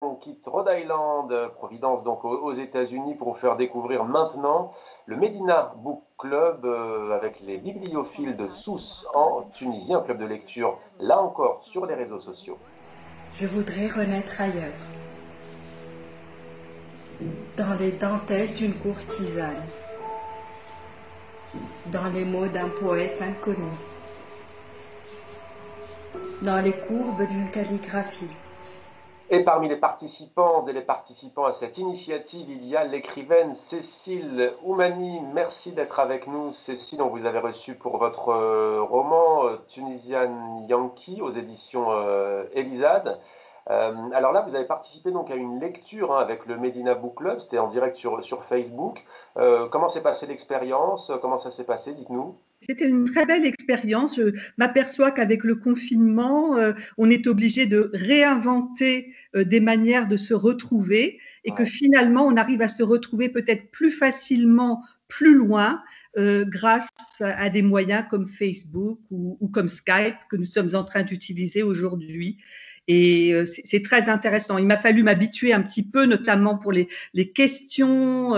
On quitte Rhode Island, Providence, donc aux États-Unis, pour vous faire découvrir maintenant le Medina Book Club avec les bibliophiles de Sousse en Tunisie, un club de lecture, là encore, sur les réseaux sociaux. Je voudrais renaître ailleurs, dans les dentelles d'une courtisane, dans les mots d'un poète inconnu, dans les courbes d'une calligraphie. Et parmi les participantes et les participants à cette initiative, il y a l'écrivaine Cécile Oumani. Merci d'être avec nous, Cécile. On vous avait reçu pour votre roman Tunisian Yankee aux éditions Elisade. Alors là, vous avez participé donc à une lecture avec le Medina Book Club. C'était en direct sur Facebook. Comment s'est passée l'expérience? Comment ça s'est passé? Dites-nous. C'était une très belle expérience. Je m'aperçois qu'avec le confinement, on est obligé de réinventer des manières de se retrouver et que Ouais. finalement, on arrive à se retrouver peut-être plus facilement, plus loin, grâce à des moyens comme Facebook ou comme Skype que nous sommes en train d'utiliser aujourd'hui. Et c'est très intéressant. Il m'a fallu m'habituer un petit peu, notamment pour les questions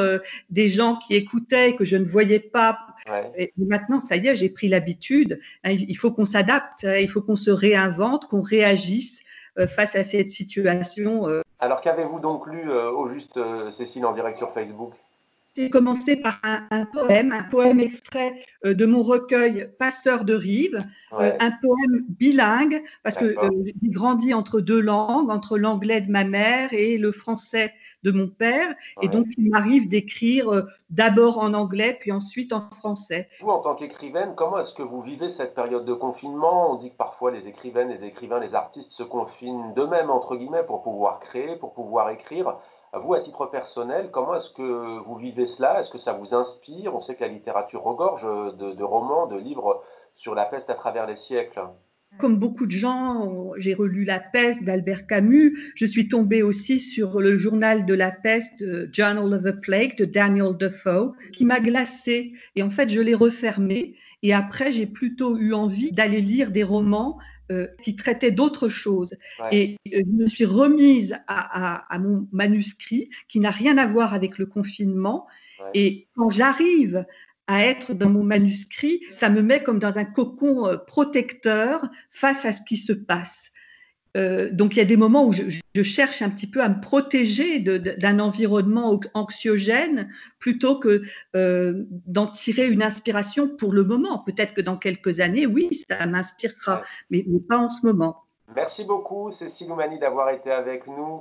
des gens qui écoutaient et que je ne voyais pas. Ouais. Et maintenant, ça y est, j'ai pris l'habitude. Il faut qu'on s'adapte, il faut qu'on se réinvente, qu'on réagisse face à cette situation. Alors qu'avez-vous donc lu au juste, Cécile, en direct sur Facebook? J'ai commencé par un poème extrait de mon recueil Passeur de rives, Ouais, un poème bilingue, parce que d'accord. j'ai grandi entre deux langues, entre l'anglais de ma mère et le français de mon père. Et Ouais. donc, il m'arrive d'écrire d'abord en anglais, puis ensuite en français. Vous, en tant qu'écrivaine, comment est-ce que vous vivez cette période de confinement? On dit que parfois les écrivaines, les écrivains, les artistes se confinent d'eux-mêmes, entre guillemets, pour pouvoir créer, pour pouvoir écrire. Vous, à titre personnel, comment est-ce que vous vivez cela? Est-ce que ça vous inspire? On sait que la littérature regorge de romans, de livres sur la peste à travers les siècles. Comme beaucoup de gens, j'ai relu La peste d'Albert Camus. Je suis tombée aussi sur le journal de la peste, Journal of a Plague de Daniel Defoe, qui m'a glacée. Et en fait, je l'ai refermé. Et après, j'ai plutôt eu envie d'aller lire des romans qui traitaient d'autres choses. Ouais, Et je me suis remise à mon manuscrit, qui n'a rien à voir avec le confinement. ouais. Et quand j'arrive à être dans mon manuscrit, ça me met comme dans un cocon protecteur face à ce qui se passe. Donc il y a des moments où je cherche un petit peu à me protéger d'un environnement anxiogène plutôt que d'en tirer une inspiration pour le moment. Peut-être que dans quelques années, oui, ça m'inspirera, Ouais. mais pas en ce moment. Merci beaucoup, Cécile Oumani, d'avoir été avec nous.